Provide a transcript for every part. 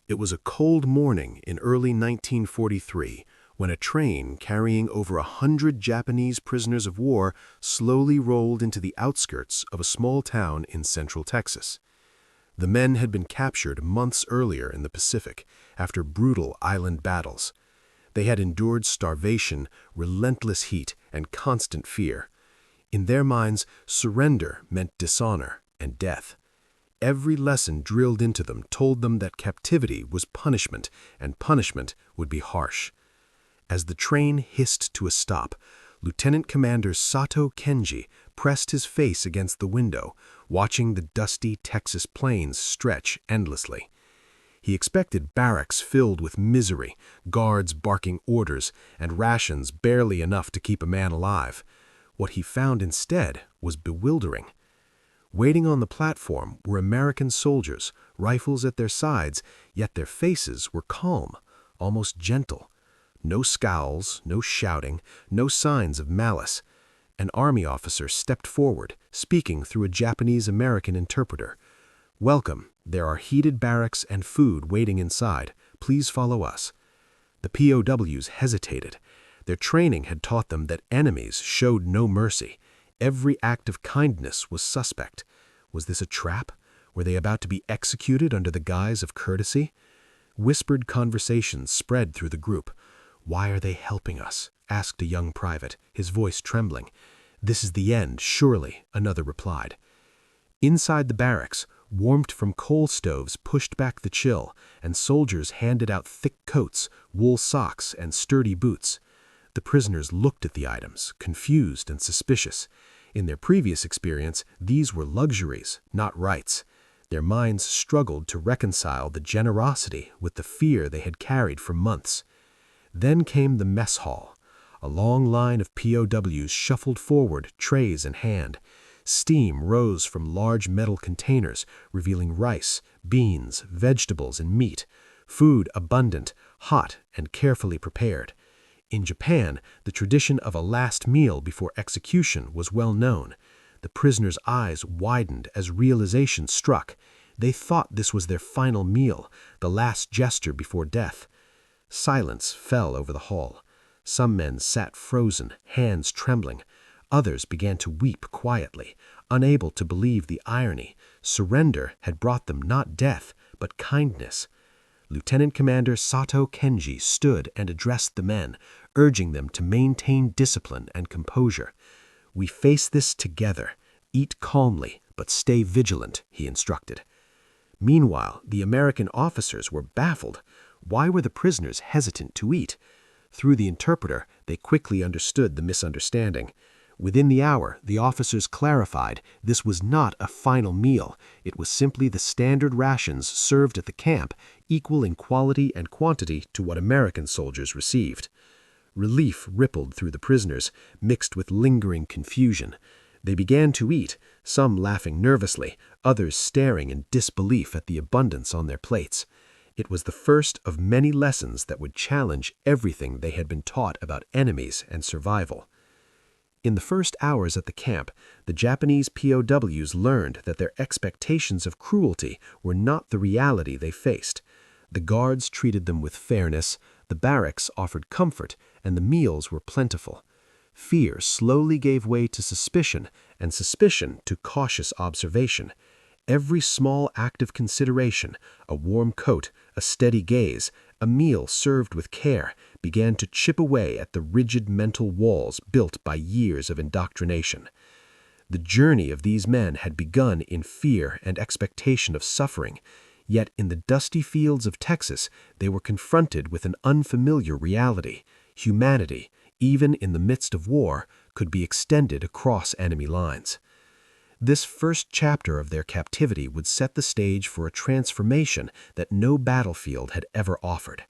It was a cold morning in early 1943 when a train carrying over 100 Japanese prisoners of war slowly rolled into the outskirts of a small town in central Texas. The men had been captured months earlier in the Pacific after brutal island battles. They had endured starvation, relentless heat, and constant fear. In their minds, surrender meant dishonor and death. Every lesson drilled into them told them that captivity was punishment, and punishment would be harsh. As the train hissed to a stop, Lieutenant Commander Sato Kenji pressed his face against the window, watching the dusty Texas plains stretch endlessly. He expected barracks filled with misery, guards barking orders, and rations barely enough to keep a man alive. What he found instead was bewildering. Waiting on the platform were American soldiers, rifles at their sides, yet their faces were calm, almost gentle. No scowls, no shouting, no signs of malice. An army officer stepped forward, speaking through a Japanese-American interpreter. "Welcome. There are heated barracks and food waiting inside. Please follow us." The POWs hesitated. Their training had taught them that enemies showed no mercy. Every act of kindness was suspect. Was this a trap? Were they about to be executed under the guise of courtesy? Whispered conversations spread through the group. "Why are they helping us?" asked a young private, his voice trembling. "This is the end, surely," another replied. Inside the barracks, warmth from coal stoves pushed back the chill, and soldiers handed out thick coats, wool socks, and sturdy boots. The prisoners looked at the items, confused and suspicious. In their previous experience, these were luxuries, not rights. Their minds struggled to reconcile the generosity with the fear they had carried for months. Then came the mess hall. A long line of POWs shuffled forward, trays in hand. Steam rose from large metal containers, revealing rice, beans, vegetables, and meat. Food abundant, hot, and carefully prepared. In Japan, the tradition of a last meal before execution was well known. The prisoners' eyes widened as realization struck. They thought this was their final meal, the last gesture before death. Silence fell over the hall. Some men sat frozen, hands trembling. Others began to weep quietly, unable to believe the irony. Surrender had brought them not death, but kindness. Lieutenant Commander Sato Kenji stood and addressed the men, urging them to maintain discipline and composure. "We face this together. Eat calmly, but stay vigilant," he instructed. Meanwhile, the American officers were baffled. Why were the prisoners hesitant to eat? Through the interpreter, they quickly understood the misunderstanding. Within the hour, the officers clarified this was not a final meal. It was simply the standard rations served at the camp, equal in quality and quantity to what American soldiers received. Relief rippled through the prisoners, mixed with lingering confusion. They began to eat, some laughing nervously, others staring in disbelief at the abundance on their plates. It was the first of many lessons that would challenge everything they had been taught about enemies and survival. In the first hours at the camp, the Japanese POWs learned that their expectations of cruelty were not the reality they faced. The guards treated them with fairness, the barracks offered comfort, and the meals were plentiful. Fear slowly gave way to suspicion, and suspicion to cautious observation. Every small act of consideration, a warm coat, a steady gaze, a meal served with care, began to chip away at the rigid mental walls built by years of indoctrination. The journey of these men had begun in fear and expectation of suffering, yet in the dusty fields of Texas they were confronted with an unfamiliar reality. Humanity, even in the midst of war, could be extended across enemy lines. This first chapter of their captivity would set the stage for a transformation that no battlefield had ever offered.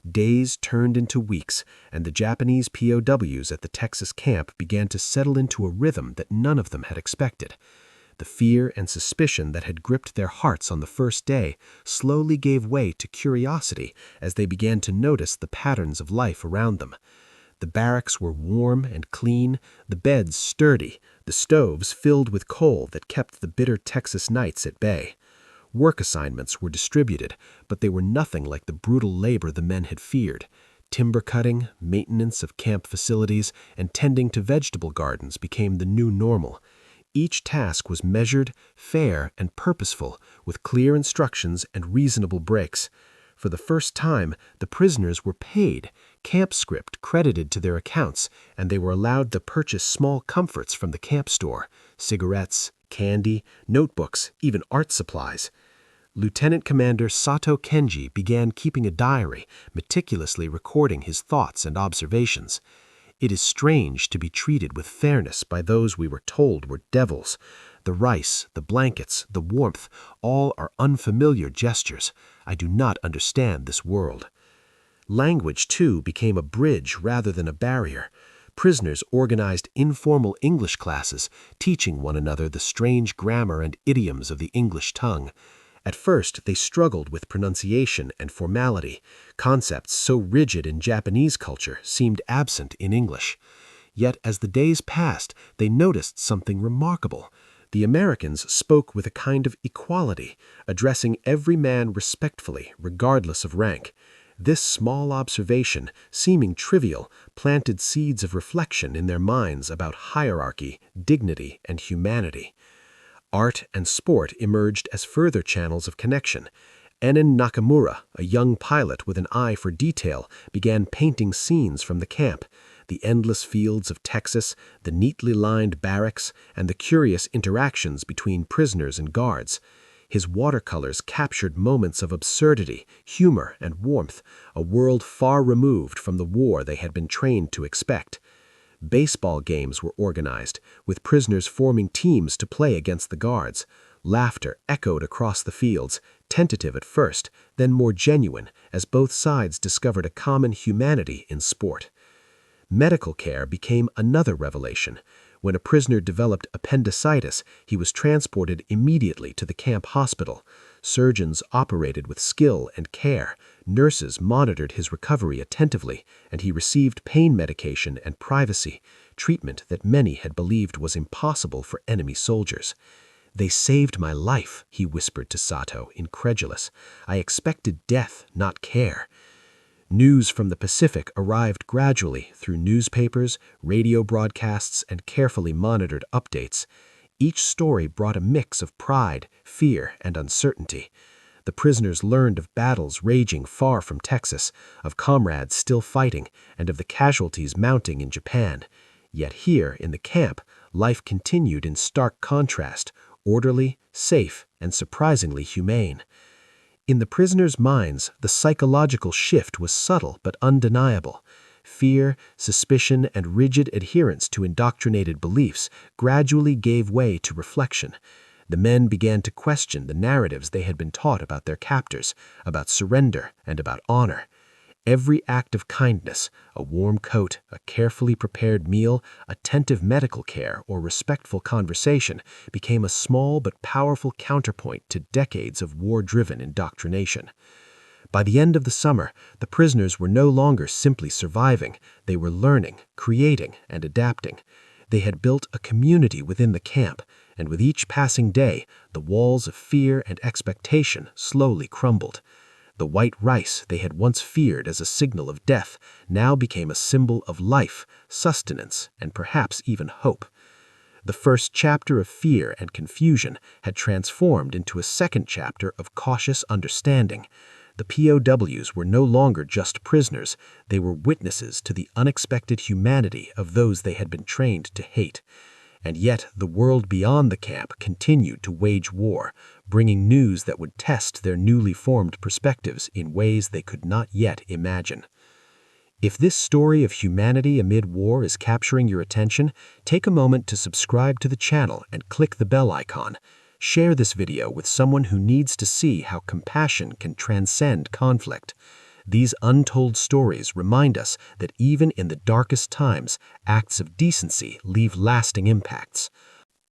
Days turned into weeks, and the Japanese POWs at the Texas camp began to settle into a rhythm that none of them had expected. The fear and suspicion that had gripped their hearts on the first day slowly gave way to curiosity as they began to notice the patterns of life around them. The barracks were warm and clean, the beds sturdy, the stoves filled with coal that kept the bitter Texas nights at bay. Work assignments were distributed, but they were nothing like the brutal labor the men had feared. Timber cutting, maintenance of camp facilities, and tending to vegetable gardens became the new normal. Each task was measured, fair, and purposeful, with clear instructions and reasonable breaks. For the first time, the prisoners were paid, camp script credited to their accounts, and they were allowed to purchase small comforts from the camp store: cigarettes, candy, notebooks, even art supplies. Lieutenant Commander Sato Kenji began keeping a diary, meticulously recording his thoughts and observations. It is strange to be treated with fairness by those we were told were devils. The rice, the blankets, the warmth, all are unfamiliar gestures. I do not understand this world. Language, too, became a bridge rather than a barrier. Prisoners organized informal English classes, teaching one another the strange grammar and idioms of the English tongue. At first, they struggled with pronunciation and formality. Concepts so rigid in Japanese culture seemed absent in English. Yet as the days passed, they noticed something remarkable. The Americans spoke with a kind of equality, addressing every man respectfully, regardless of rank. This small observation, seeming trivial, planted seeds of reflection in their minds about hierarchy, dignity, and humanity. Art and sport emerged as further channels of connection. Enin Nakamura, a young pilot with an eye for detail, began painting scenes from the camp: the endless fields of Texas, the neatly lined barracks, and the curious interactions between prisoners and guards. His watercolors captured moments of absurdity, humor, and warmth, a world far removed from the war they had been trained to expect. Baseball games were organized, with prisoners forming teams to play against the guards. Laughter echoed across the fields, tentative at first, then more genuine, as both sides discovered a common humanity in sport. Medical care became another revelation. When a prisoner developed appendicitis, he was transported immediately to the camp hospital. Surgeons operated with skill and care. Nurses monitored his recovery attentively, and he received pain medication and privacy, treatment that many had believed was impossible for enemy soldiers. "They saved my life," he whispered to Sato, incredulous. "I expected death, not care." News from the Pacific arrived gradually through newspapers, radio broadcasts, and carefully monitored updates. Each story brought a mix of pride, fear, and uncertainty. The prisoners learned of battles raging far from Texas, of comrades still fighting, and of the casualties mounting in Japan. Yet here, in the camp, life continued in stark contrast: orderly, safe, and surprisingly humane. In the prisoners' minds, the psychological shift was subtle but undeniable. Fear, suspicion, and rigid adherence to indoctrinated beliefs gradually gave way to reflection. The men began to question the narratives they had been taught about their captors, about surrender, and about honor. Every act of kindness, a warm coat, a carefully prepared meal, attentive medical care, or respectful conversation, became a small but powerful counterpoint to decades of war-driven indoctrination. By the end of the summer, the prisoners were no longer simply surviving. They were learning, creating, and adapting. They had built a community within the camp, and with each passing day, the walls of fear and expectation slowly crumbled. The white rice they had once feared as a signal of death now became a symbol of life, sustenance, and perhaps even hope. The first chapter of fear and confusion had transformed into a second chapter of cautious understanding. The POWs were no longer just prisoners. They were witnesses to the unexpected humanity of those they had been trained to hate. And yet the world beyond the camp continued to wage war, bringing news that would test their newly formed perspectives in ways they could not yet imagine. If this story of humanity amid war is capturing your attention, take a moment to subscribe to the channel and click the bell icon. Share this video with someone who needs to see how compassion can transcend conflict. These untold stories remind us that even in the darkest times, acts of decency leave lasting impacts.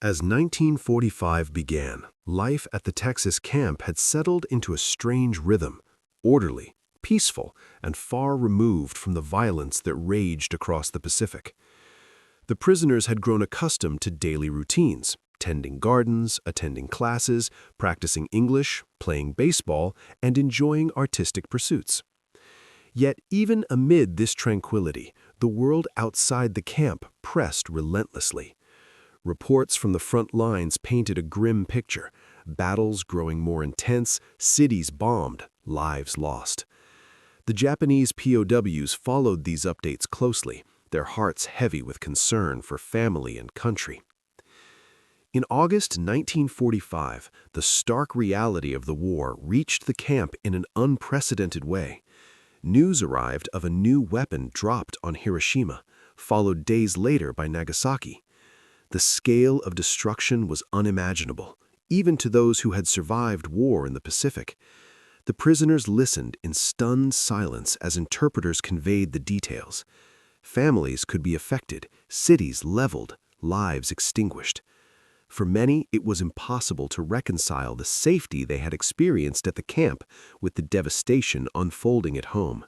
As 1945 began, life at the Texas camp had settled into a strange rhythm, orderly, peaceful, and far removed from the violence that raged across the Pacific. The prisoners had grown accustomed to daily routines: tending gardens, attending classes, practicing English, playing baseball, and enjoying artistic pursuits. Yet even amid this tranquility, the world outside the camp pressed relentlessly. Reports from the front lines painted a grim picture, battles growing more intense, cities bombed, lives lost. The Japanese POWs followed these updates closely, their hearts heavy with concern for family and country. In August 1945, the stark reality of the war reached the camp in an unprecedented way. News arrived of a new weapon dropped on Hiroshima, followed days later by Nagasaki. The scale of destruction was unimaginable, even to those who had survived war in the Pacific. The prisoners listened in stunned silence as interpreters conveyed the details. Families could be affected, cities leveled, lives extinguished. For many, it was impossible to reconcile the safety they had experienced at the camp with the devastation unfolding at home.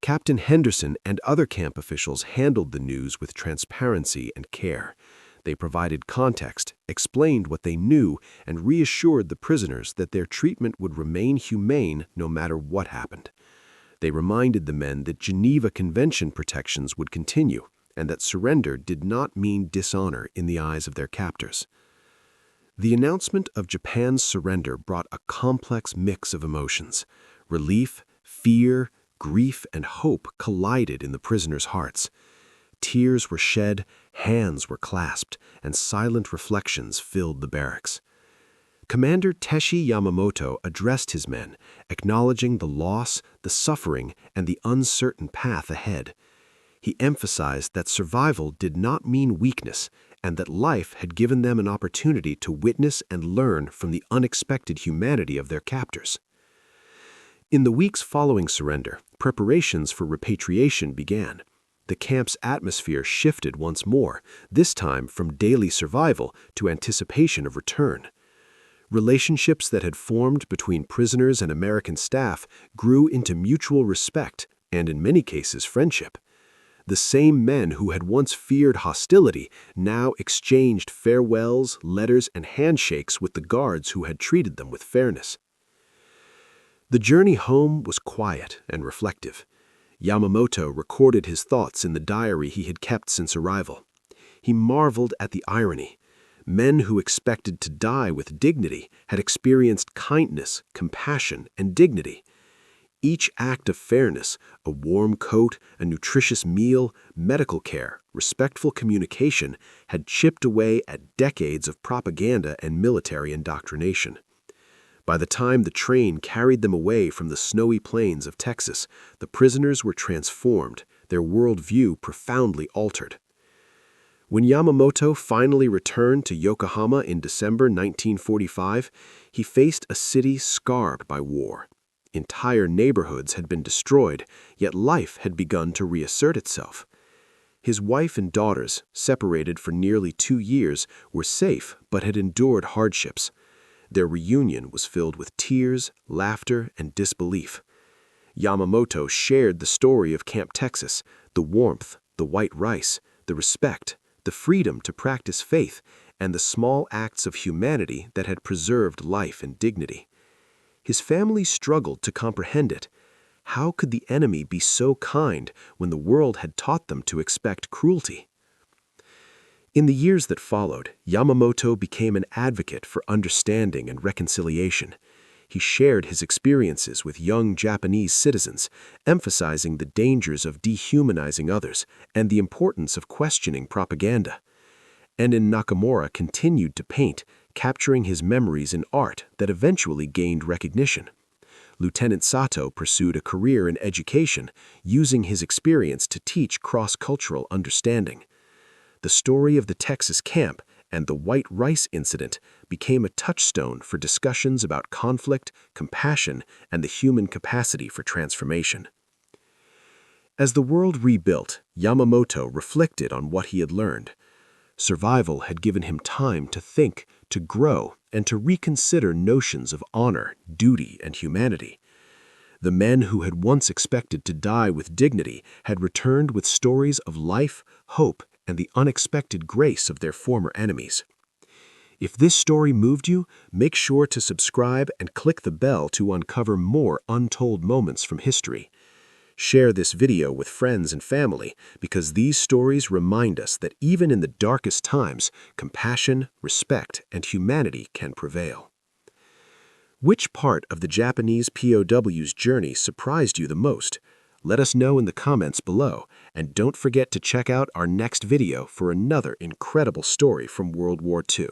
Captain Henderson and other camp officials handled the news with transparency and care. They provided context, explained what they knew, and reassured the prisoners that their treatment would remain humane no matter what happened. They reminded the men that Geneva Convention protections would continue, and that surrender did not mean dishonor in the eyes of their captors. The announcement of Japan's surrender brought a complex mix of emotions. Relief, fear, grief, and hope collided in the prisoners' hearts. Tears were shed, hands were clasped, and silent reflections filled the barracks. Commander Teshi Yamamoto addressed his men, acknowledging the loss, the suffering, and the uncertain path ahead. He emphasized that survival did not mean weakness, and that life had given them an opportunity to witness and learn from the unexpected humanity of their captors. In the weeks following surrender, preparations for repatriation began. The camp's atmosphere shifted once more, this time from daily survival to anticipation of return. Relationships that had formed between prisoners and American staff grew into mutual respect and, in many cases, friendship. The same men who had once feared hostility now exchanged farewells, letters, and handshakes with the guards who had treated them with fairness. The journey home was quiet and reflective. Yamamoto recorded his thoughts in the diary he had kept since arrival. He marveled at the irony. Men who expected to die with dignity had experienced kindness, compassion, and dignity. Each act of fairness, a warm coat, a nutritious meal, medical care, respectful communication, had chipped away at decades of propaganda and military indoctrination. By the time the train carried them away from the snowy plains of Texas, the prisoners were transformed, their worldview profoundly altered. When Yamamoto finally returned to Yokohama in December 1945, he faced a city scarred by war. Entire neighborhoods had been destroyed, yet life had begun to reassert itself. His wife and daughters, separated for nearly 2 years, were safe but had endured hardships. Their reunion was filled with tears, laughter, and disbelief. Yamamoto shared the story of Camp Texas, the warmth, the white rice, the respect, the freedom to practice faith, and the small acts of humanity that had preserved life and dignity. His family struggled to comprehend it. How could the enemy be so kind when the world had taught them to expect cruelty? In the years that followed, Yamamoto became an advocate for understanding and reconciliation. He shared his experiences with young Japanese citizens, emphasizing the dangers of dehumanizing others and the importance of questioning propaganda. And in Nakamura continued to paint, capturing his memories in art that eventually gained recognition. Lieutenant Sato pursued a career in education, using his experience to teach cross-cultural understanding. The story of the Texas camp and the white rice incident became a touchstone for discussions about conflict, compassion, and the human capacity for transformation. As the world rebuilt, Yamamoto reflected on what he had learned. Survival had given him time to think, to grow, and to reconsider notions of honor, duty, and humanity. The men who had once expected to die with dignity had returned with stories of life, hope, and the unexpected grace of their former enemies. If this story moved you, make sure to subscribe and click the bell to uncover more untold moments from history. Share this video with friends and family because these stories remind us that even in the darkest times, compassion, respect, and humanity can prevail. Which part of the Japanese POW's journey surprised you the most? Let us know in the comments below, and don't forget to check out our next video for another incredible story from World War II.